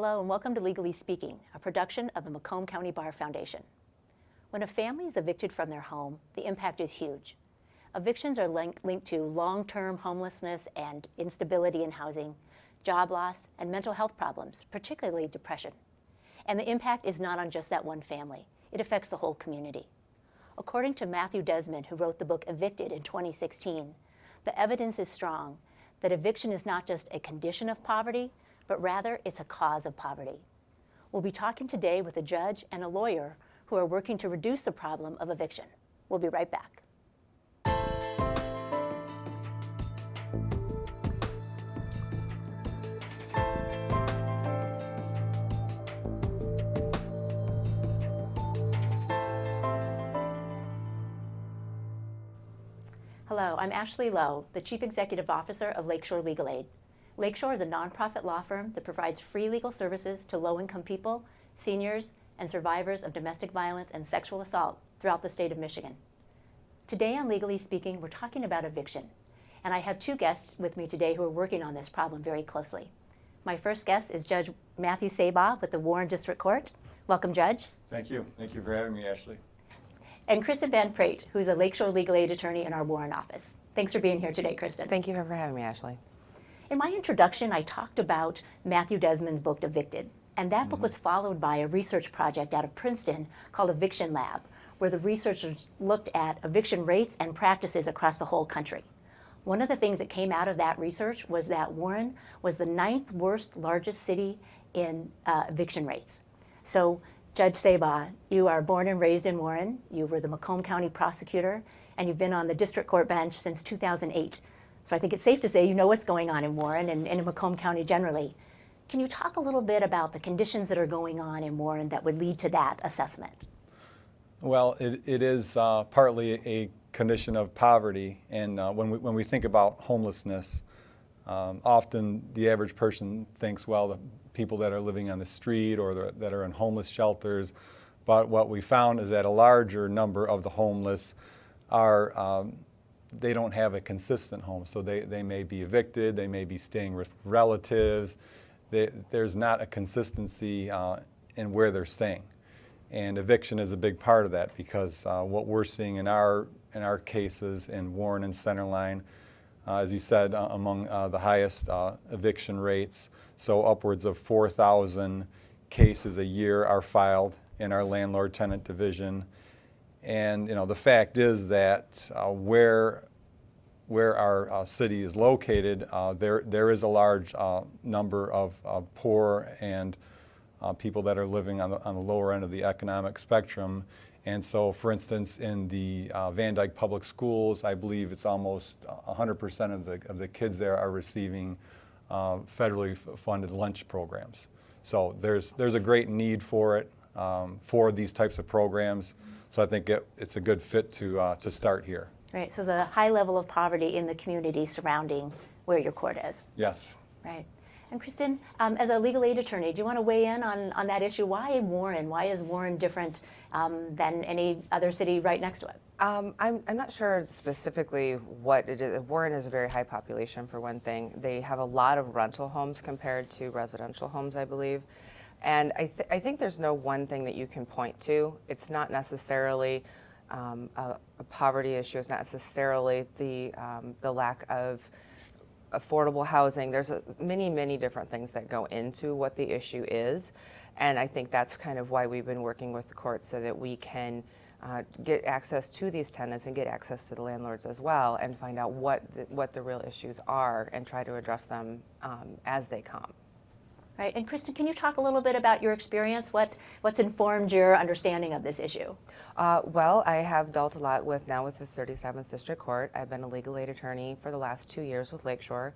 Hello and welcome to Legally Speaking, a production of the Macomb County Bar Foundation. When a family is evicted from their home, the impact is huge. Evictions are linked to long-term homelessness and instability in housing, job loss, and mental health problems, particularly depression. And the impact is not on just that one family. It affects the whole community. According to Matthew Desmond, who wrote the book Evicted in 2016, the evidence is strong that eviction is not just a condition of poverty, but rather it's a cause of poverty. We'll be talking today with a judge and a lawyer who are working to reduce the problem of eviction. We'll be right back. Hello, I'm Ashley Lowe, the Chief Executive Officer of Lakeshore Legal Aid. Lakeshore is a nonprofit law firm that provides free legal services to low-income people, seniors, and survivors of domestic violence and sexual assault throughout the state of Michigan. Today on Legally Speaking, we're talking about eviction, and I have two guests with me today who are working on this problem very closely. My first guest is Judge Matthew Sabaugh with the Warren District Court. Welcome, Judge. Thank you. Thank you for having me, Ashley. And Kristin Vanpraet, who's a Lakeshore Legal Aid attorney in our Warren office. Thanks for being here today, Kristin. Thank you for having me, Ashley. In my introduction, I talked about Matthew Desmond's book, Evicted, and that book was followed by a research project out of Princeton called Eviction Lab, where the researchers looked at eviction rates and practices across the whole country. One of the things that came out of that research was that Warren was the 9th worst largest city in eviction rates. So, Judge Sabaugh, you are born and raised in Warren, you were the Macomb County prosecutor, and you've been on the district court bench since 2008. So I think it's safe to say you know what's going on in Warren and in Macomb County generally. Can you talk a little bit about the conditions that are going on in Warren that would lead to that assessment? Well, it is partly a condition of poverty, and when we think about homelessness, often the average person thinks, well, the people that are living on the street or that are in homeless shelters, but what we found is that a larger number of the homeless are they don't have a consistent home, so they may be evicted, they may be staying with relatives. There's not a consistency in where they're staying, and eviction is a big part of that because what we're seeing in our cases in Warren and Centerline, as you said, among the highest eviction rates, so upwards of 4,000 cases a year are filed in our landlord-tenant division. And the fact is that where our city is located, there is a large number of poor and people that are living on the lower end of the economic spectrum. And so, for instance, in the Van Dyke Public Schools, I believe it's almost 100% of the kids there are receiving federally funded lunch programs. So there's a great need for it, for these types of programs. So I think it's a good fit to start here. Right, so there's a high level of poverty in the community surrounding where your court is. Yes. Right. And Kristin, as a legal aid attorney, do you want to weigh in on that issue? Why Warren? Why is Warren different than any other city right next to it? I'm not sure specifically what it is. Warren is a very high population, for one thing. They have a lot of rental homes compared to residential homes, I believe. And I think there's no one thing that you can point to. It's not necessarily a poverty issue. It's not necessarily the lack of affordable housing. There's many different things that go into what the issue is. And I think that's kind of why we've been working with the courts so that we can get access to these tenants and get access to the landlords as well and find out what the real issues are and try to address them as they come. Right, and Kristin, can you talk a little bit about your experience? What's informed your understanding of this issue? Well, I have dealt a lot with the 37th District Court. I've been a legal aid attorney for the last 2 years with Lakeshore.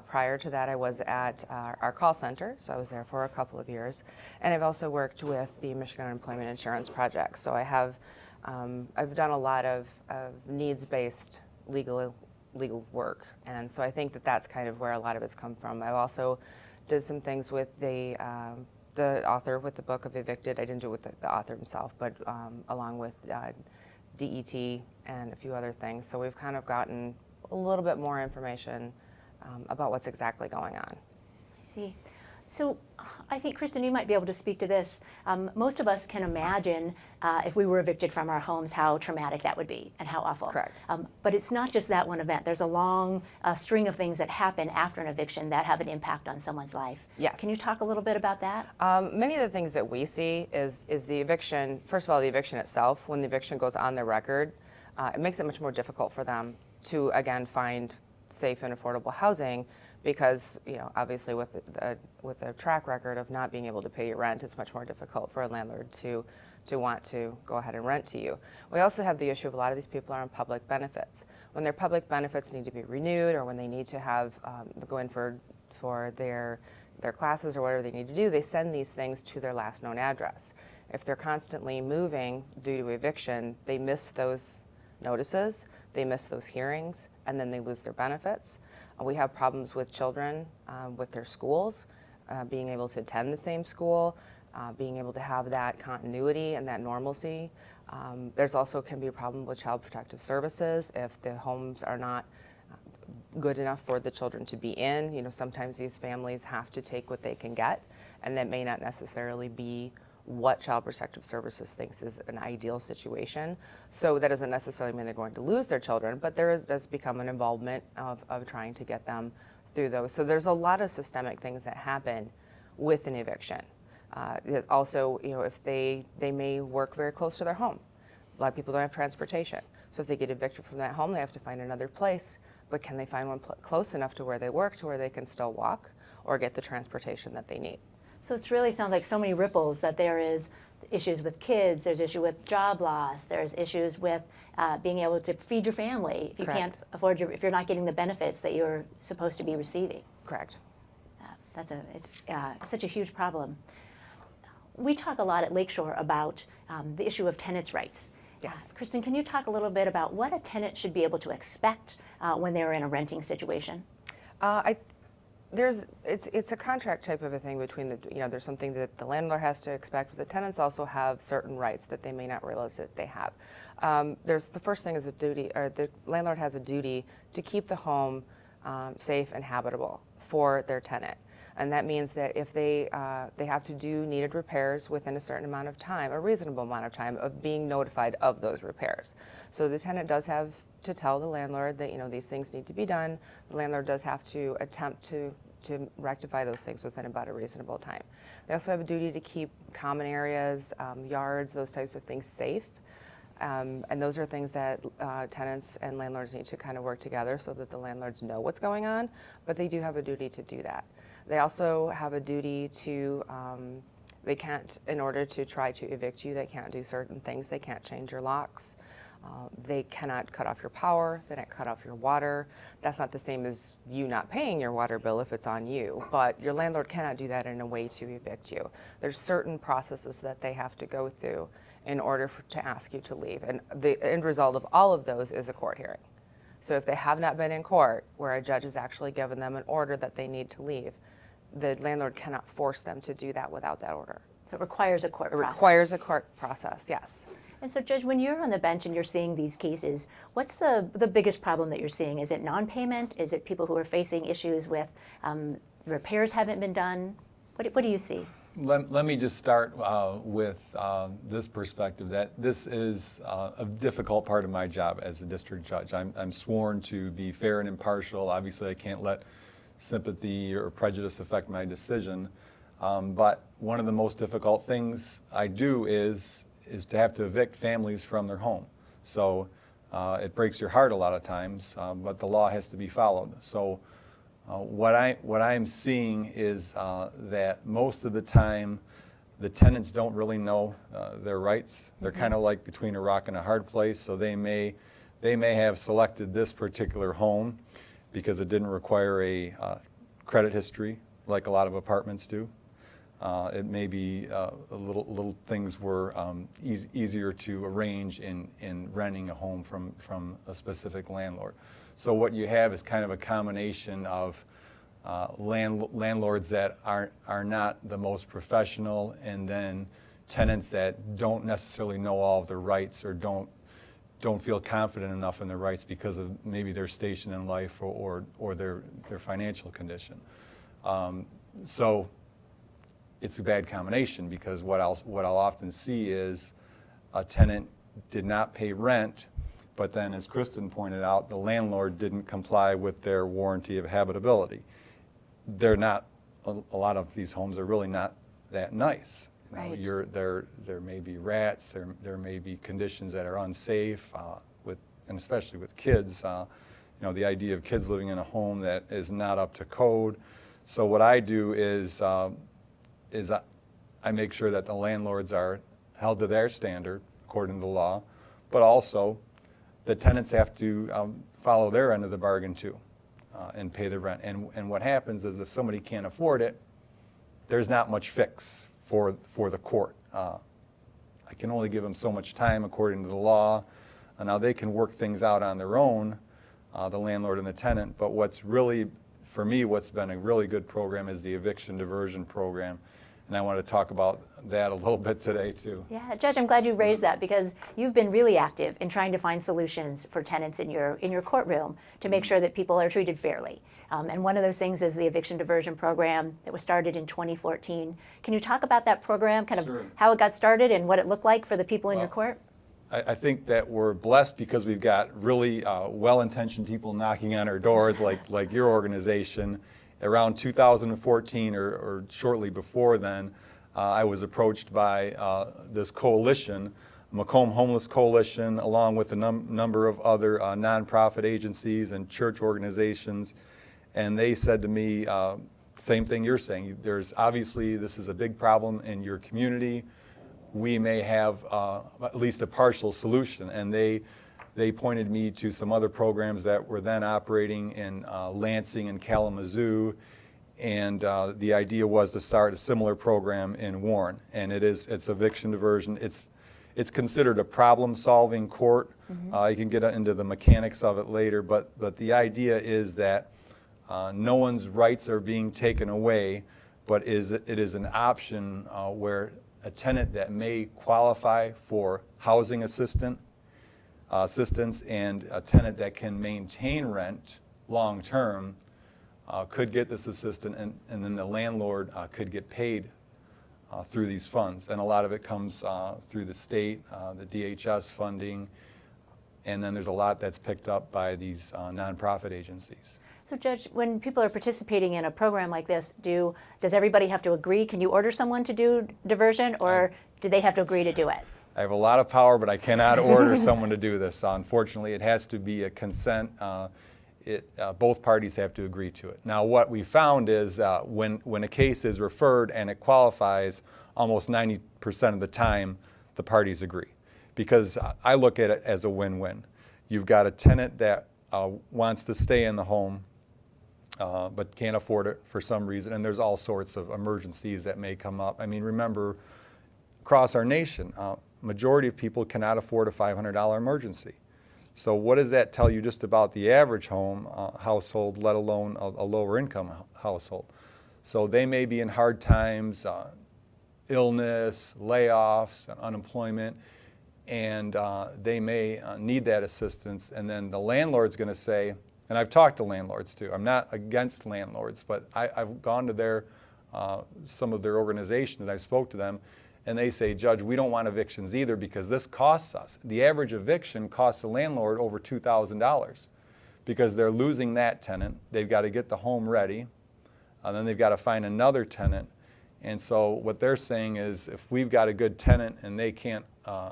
Prior to that, I was at our call center, so I was there for a couple of years. And I've also worked with the Michigan Unemployment Insurance Project. So I have, I've done a lot of needs-based legal work. And so I think that that's kind of where a lot of it's come from. I've also did some things with the author with the book of Evicted. I didn't do it with the author himself, but along with DET and a few other things. So we've kind of gotten a little bit more information about what's exactly going on. I see. So I think, Kristin, you might be able to speak to this. Most of us can imagine if we were evicted from our homes, how traumatic that would be and how awful. Correct. But it's not just that one event. There's a long string of things that happen after an eviction that have an impact on someone's life. Yes. Can you talk a little bit about that? Many of the things that we see is the eviction. First of all, the eviction itself, when the eviction goes on their record, it makes it much more difficult for them to, again, find safe and affordable housing, because, you know, obviously with a track record of not being able to pay your rent, it's much more difficult for a landlord to want to go ahead and rent to you. We also have the issue of a lot of these people are on public benefits. When their public benefits need to be renewed, or when they need to have go in for their classes or whatever they need to do, they send these things to their last known address. If they're constantly moving due to eviction, they miss those notices, they miss those hearings, and then they lose their benefits. We have problems with children with their schools, being able to attend the same school, being able to have that continuity and that normalcy. There's also can be a problem with child protective services if the homes are not good enough for the children to be in. You know, sometimes these families have to take what they can get, and that may not necessarily be what Child Protective Services thinks is an ideal situation. So that doesn't necessarily mean they're going to lose their children, but does become an involvement of trying to get them through those. So there's a lot of systemic things that happen with an eviction. Also, you know, if they may work very close to their home. A lot of people don't have transportation. So if they get evicted from that home, they have to find another place. But can they find one close enough to where they work to where they can still walk or get the transportation that they need? So it really sounds like so many ripples, that there is issues with kids, there's issue with job loss, there's issues with being able to feed your family if you Correct. can't afford if you're not getting the benefits that you're supposed to be receiving. Correct. It's such a huge problem. We talk a lot at Lakeshore about the issue of tenants' rights. Yes. Kristin, can you talk a little bit about what a tenant should be able to expect when they're in a renting situation? It's a contract type of a thing between there's something that the landlord has to expect, but the tenants also have certain rights that they may not realize that they have. The first thing is a duty, or the landlord has a duty to keep the home safe and habitable for their tenant. And that means that if they have to do needed repairs within a certain amount of time, a reasonable amount of time, of being notified of those repairs. So the tenant does have to tell the landlord that, you know, these things need to be done. The landlord does have to attempt to rectify those things within about a reasonable time. They also have a duty to keep common areas, yards, those types of things safe. And those are things that tenants and landlords need to kind of work together so that the landlords know what's going on, but they do have a duty to do that. They also have a duty to, they can't, in order to try to evict you, they can't do certain things. They can't change your locks. They cannot cut off your power. They can't cut off your water. That's not the same as you not paying your water bill if it's on you, but your landlord cannot do that in a way to evict you. There's certain processes that they have to go through in order to ask you to leave. And the end result of all of those is a court hearing. So if they have not been in court where a judge has actually given them an order that they need to leave, the landlord cannot force them to do that without that order. So it requires a court process. It requires a court process, yes. And so, Judge, when you're on the bench and you're seeing these cases, what's the biggest problem that you're seeing? Is it non-payment? Is it people who are facing issues with repairs haven't been done? What do you see? Let me just start with this perspective, that this is a difficult part of my job as a district judge. I'm sworn to be fair and impartial. Obviously, I can't let sympathy or prejudice affect my decision. But one of the most difficult things I do is to have to evict families from their home. So it breaks your heart a lot of times, but the law has to be followed. So what I'm seeing is that most of the time the tenants don't really know their rights. They're kind of like between a rock and a hard place. So they may have selected this particular home because it didn't require a credit history like a lot of apartments do. It may be little things were easier to arrange in renting a home from a specific landlord. So what you have is kind of a combination of landlords that are not the most professional, and then tenants that don't necessarily know all of their rights or don't feel confident enough in their rights because of maybe their station in life or their financial condition. So it's a bad combination, because what I'll often see is a tenant did not pay rent, but then, as Kristin pointed out, the landlord didn't comply with their warranty of habitability. They're not, a lot of these homes are really not that nice. Right. There may be rats, there may be conditions that are unsafe, and especially with kids. The idea of kids living in a home that is not up to code. So what I do is I make sure that the landlords are held to their standard according to the law, but also the tenants have to follow their end of the bargain too, and pay the rent. And what happens is, if somebody can't afford it, there's not much fix for the court. I can only give them so much time according to the law. Now they can work things out on their own, the landlord and the tenant, but what's really, for me, what's been a really good program is the eviction diversion program. And I want to talk about that a little bit today too. Yeah, Judge, I'm glad you raised that, because you've been really active in trying to find solutions for tenants in your courtroom to make sure that people are treated fairly. And one of those things is the eviction diversion program that was started in 2014. Can you talk about that program, kind of Sure. how it got started and what it looked like for the people in your court? I think that we're blessed because we've got really well-intentioned people knocking on our doors, like your organization. Around 2014 or shortly before then, I was approached by this coalition, Macomb Homeless Coalition, along with a number of other nonprofit agencies and church organizations. And they said to me, same thing you're saying, there's obviously, this is a big problem in your community. We may have at least a partial solution. And they pointed me to some other programs that were then operating in Lansing and Kalamazoo, and the idea was to start a similar program in Warren. And it's eviction diversion. It's considered a problem-solving court. You can get into the mechanics of it later, but the idea is that no one's rights are being taken away, but it is an option where a tenant that may qualify for housing assistance and a tenant that can maintain rent long-term could get this assistance, and then the landlord could get paid through these funds. And a lot of it comes through the state, the DHS funding, and then there's a lot that's picked up by these nonprofit agencies. So, Judge, when people are participating in a program like this, does everybody have to agree? Can you order someone to do diversion, or do they have to agree to do it? I have a lot of power, but I cannot order someone to do this. Unfortunately, it has to be a consent. Both parties have to agree to it. Now, what we found is when a case is referred and it qualifies, almost 90% of the time, the parties agree. Because I look at it as a win-win. You've got a tenant that wants to stay in the home, but can't afford it for some reason, and there's all sorts of emergencies that may come up. I mean, remember, across our nation, majority of people cannot afford a $500 emergency. So what does that tell you just about the average home household, let alone a lower income household? So they may be in hard times, illness, layoffs, unemployment, and they may need that assistance. And then the landlord's going to say, and I've talked to landlords too, I'm not against landlords, but I've gone to some of their organizations and I spoke to them, and they say, Judge, we don't want evictions either because this costs us. The average eviction costs the landlord over $2,000 because they're losing that tenant. They've got to get the home ready, and then they've got to find another tenant. And so what they're saying is, if we've got a good tenant and they can't,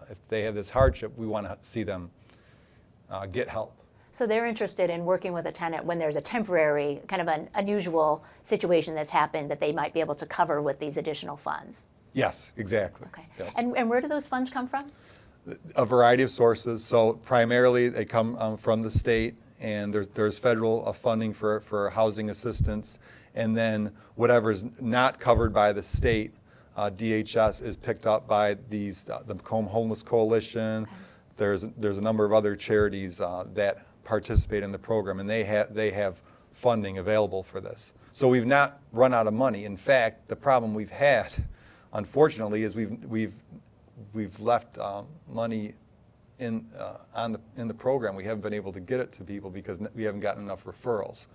if they have this hardship, we want to see them get help. So they're interested in working with a tenant when there's a temporary, kind of an unusual situation that's happened that they might be able to cover with these additional funds. Yes, exactly. Okay. Yes. And where do those funds come from? A variety of sources. So primarily they come from the state, and there's federal funding for housing assistance, and then whatever's not covered by the state, DHS is picked up by the Macomb Homeless Coalition. Okay. There's a number of other charities that participate in the program, and they have funding available for this. So we've not run out of money. In fact, the problem we've had, unfortunately, is we've left money in the program. We haven't been able to get it to people because we haven't gotten enough referrals.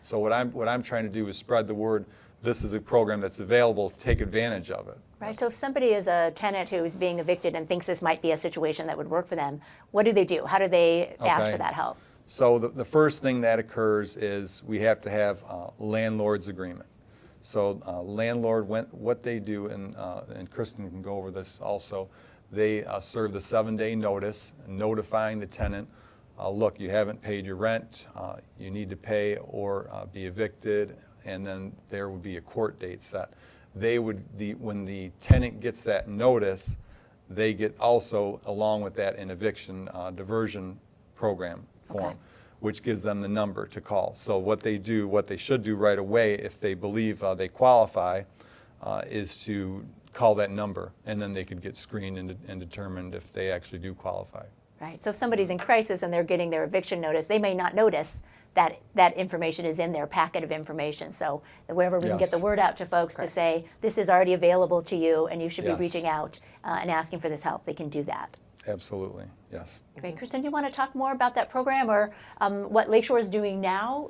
So what I'm trying to do is spread the word this is a program that's available, take advantage of it. Right, so if somebody is a tenant who is being evicted and thinks this might be a situation that would work for them, what do they do? How do they ask Okay. for that help? So the first thing that occurs is we have to have a landlord's agreement. So landlord, what they do, and Kristin can go over this also, they serve the 7-day notice notifying the tenant, look, you haven't paid your rent, you need to pay or be evicted, and then there would be a court date set. When the tenant gets that notice, they get also, along with that, an eviction diversion program form, Okay. which gives them the number to call. So what they should do right away, if they believe they qualify, is to call that number, and then they could get screened and determined if they actually do qualify. Right, so if somebody's in crisis and they're getting their eviction notice, they may not notice that that information is in their packet of information. So wherever we can get the Yes. word out to folks to say, this is already available to you and you should be Yes. reaching out and asking for this help, they can do that. Absolutely, yes. Great. Kristin, do you want to talk more about that program or what Lakeshore is doing now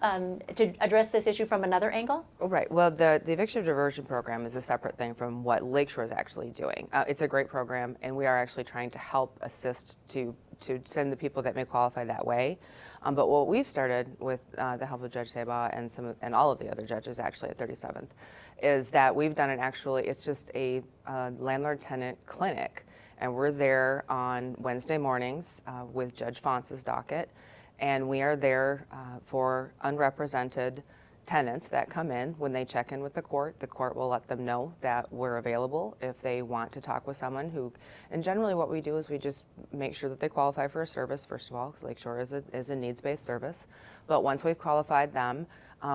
to address this issue from another angle? Right. Well, the eviction diversion program is a separate thing from what Lakeshore is actually doing. It's a great program, and we are actually trying to help assist to send the people that may qualify that way. But what we've started with the help of Judge Sabaugh and all of the other judges actually at 37th is that we've done it's just a landlord-tenant clinic. And we're there on Wednesday mornings with Judge Fonce's docket. And we are there for unrepresented tenants that come in. When they check in with the court will let them know that we're available if they want to talk with someone and generally what we do is we just make sure that they qualify for a service, first of all, because Lakeshore is a needs-based service. But once we've qualified them,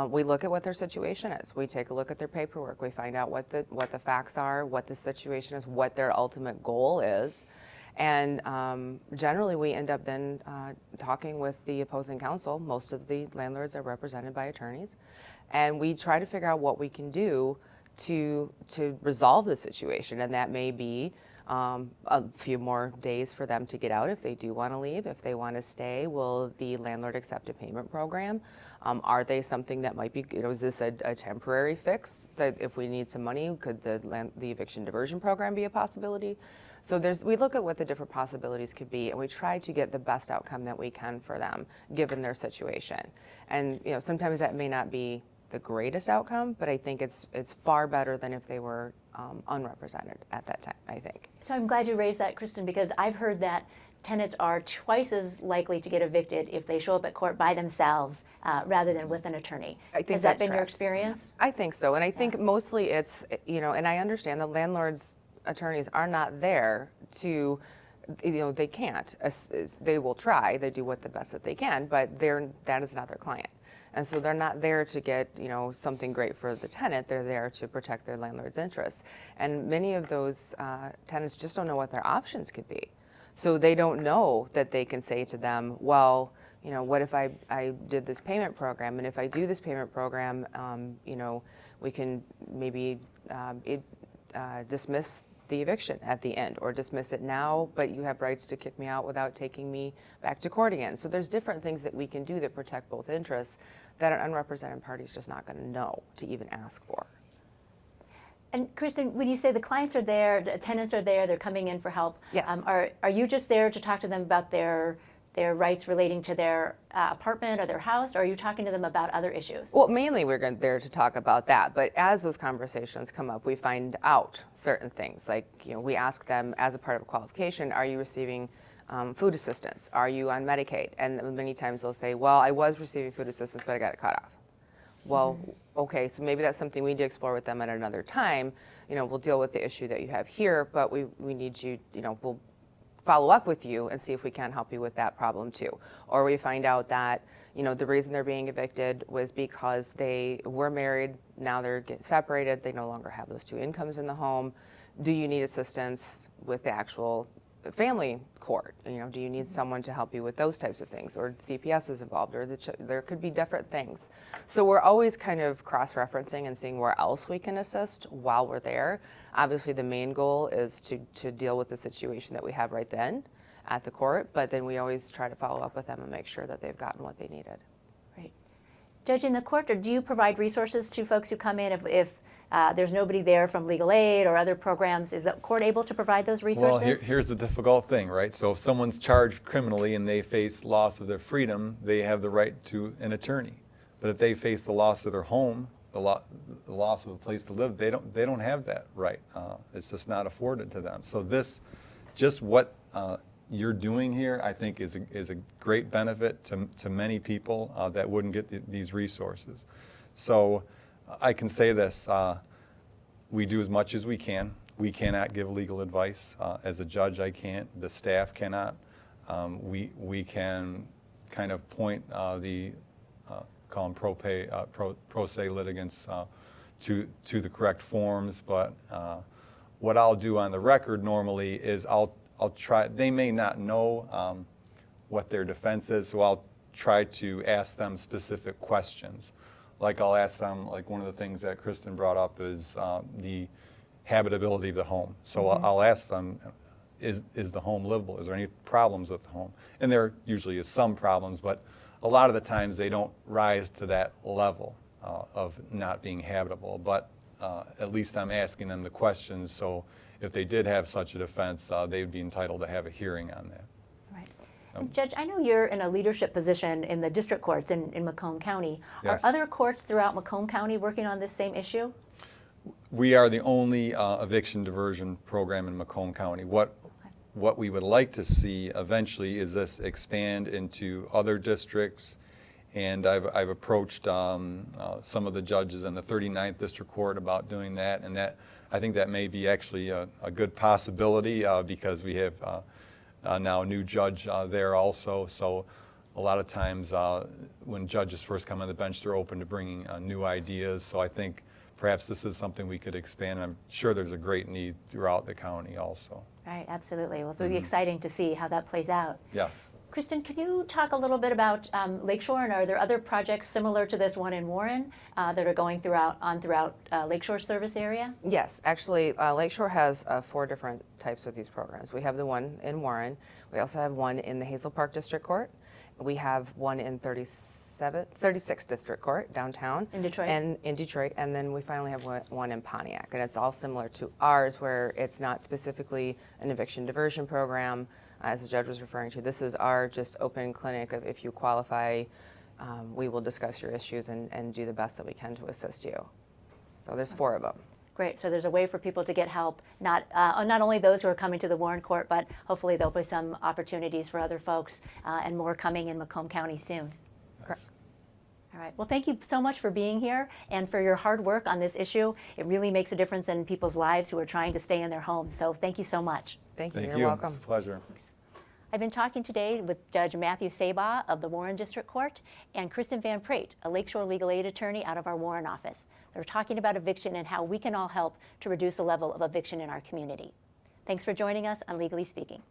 we look at what their situation is. We take a look at their paperwork. We find out what the facts are, what the situation is, what their ultimate goal is. And generally, we end up then talking with the opposing counsel. Most of the landlords are represented by attorneys. And we try to figure out what we can do to resolve the situation. And that may be a few more days for them to get out if they do want to leave. If they want to stay, will the landlord accept a payment program? Are they something that might be, is this a temporary fix that if we need some money, could the eviction diversion program be a possibility? So we look at what the different possibilities could be, and we try to get the best outcome that we can for them, given their situation. And sometimes that may not be the greatest outcome, but I think it's far better than if they were unrepresented at that time, I think. So I'm glad you raised that, Kristin, because I've heard that tenants are twice as likely to get evicted if they show up at court by themselves rather than with an attorney. I think Has that that's been your correct. experience? I think so, and I think mostly it's, and I understand the landlord's attorneys are not there to, they can't. They will try, they do the best that they can, but that is not their client. And so they're not there to get, something great for the tenant. They're there to protect their landlord's interests. And many of those tenants just don't know what their options could be. So they don't know that they can say to them, well, what if I did this payment program? And if I do this payment program, we can maybe dismiss the eviction at the end, or dismiss it now, but you have rights to kick me out without taking me back to court again. So there's different things that we can do that protect both interests that an unrepresented party is just not going to know to even ask for. And Kristin, when you say the clients are there, the tenants are there, they're coming in for help, Yes. Are you just there to talk to them about their rights relating to their apartment or their house, or are you talking to them about other issues? Well, mainly we're there to talk about that, but as those conversations come up, we find out certain things. Like, we ask them as a part of a qualification, are you receiving food assistance? Are you on Medicaid? And many times they'll say, well, I was receiving food assistance, but I got it cut off. Well, okay, so maybe that's something we need to explore with them at another time. We'll deal with the issue that you have here, but we need you, we'll follow up with you and see if we can help you with that problem too. Or we find out that, the reason they're being evicted was because they were married, now they're getting separated, they no longer have those two incomes in the home. Do you need assistance with the actual family court? Do you need someone to help you with those types of things? Or CPS is involved, or there could be different things. So we're always kind of cross-referencing and seeing where else we can assist while we're there. Obviously, the main goal is to deal with the situation that we have right then at the court, but then we always try to follow up with them and make sure that they've gotten what they needed. Right. Judge, in the court, do you provide resources to folks who come in if there's nobody there from legal aid or other programs? Is the court able to provide those resources? Well, here's the difficult thing, right? So if someone's charged criminally and they face loss of their freedom, they have the right to an attorney. But if they face the loss of their home, the loss of a place to live, they don't have that right. It's just not afforded to them. So just what you're doing here, I think, is a great benefit to many people that wouldn't get these resources. So I can say this, we do as much as we can. We cannot give legal advice. As a judge, I can't. The staff cannot. We can kind of point call them pro se litigants to the correct forms, but what I'll do on the record normally is I'll try, they may not know what their defense is, so I'll try to ask them specific questions. Like I'll ask them, like one of the things that Kristin brought up is the habitability of the home. So I'll ask them, is the home livable? Is there any problems with the home? And there usually is some problems, but a lot of the times they don't rise to that level of not being habitable. But at least I'm asking them the questions, so if they did have such a defense, they would be entitled to have a hearing on that. Right. And Judge, I know you're in a leadership position in the district courts in Macomb County. Yes. Are other courts throughout Macomb County working on this same issue? We are the only eviction diversion program in Macomb County. What we would like to see eventually is this expand into other districts, and I've approached some of the judges in the 39th District Court about doing that, and I think that may be actually a good possibility because we have now a new judge there also. So a lot of times when judges first come on the bench, they're open to bringing new ideas. So I think perhaps this is something we could expand. I'm sure there's a great need throughout the county also. Right, absolutely. Well, so it'll be exciting to see how that plays out. Yes. Kristin, can you talk a little bit about Lakeshore, and are there other projects similar to this one in Warren that are going throughout Lakeshore service area? Yes, actually, Lakeshore has 4 different types of these programs. We have the one in Warren. We also have one in the Hazel Park District Court. We have one in 36th District Court downtown. In Detroit? And in Detroit. And then we finally have one in Pontiac. And it's all similar to ours, where it's not specifically an eviction diversion program, as the judge was referring to. This is our just open clinic of, if you qualify, we will discuss your issues and do the best that we can to assist you. So there's 4 of them. Great. So there's a way for people to get help, not only those who are coming to the Warren Court, but hopefully there'll be some opportunities for other folks and more coming in Macomb County soon. Yes. All right. Well, thank you so much for being here and for your hard work on this issue. It really makes a difference in people's lives who are trying to stay in their homes. So thank you so much. Thank you. Thank You're you. welcome. It's a pleasure. I've been talking today with Judge Matthew Sabaugh of the Warren District Court and Kristin Vanpraet, a Lakeshore legal aid attorney out of our Warren office. They're talking about eviction and how we can all help to reduce the level of eviction in our community. Thanks for joining us on Legally Speaking.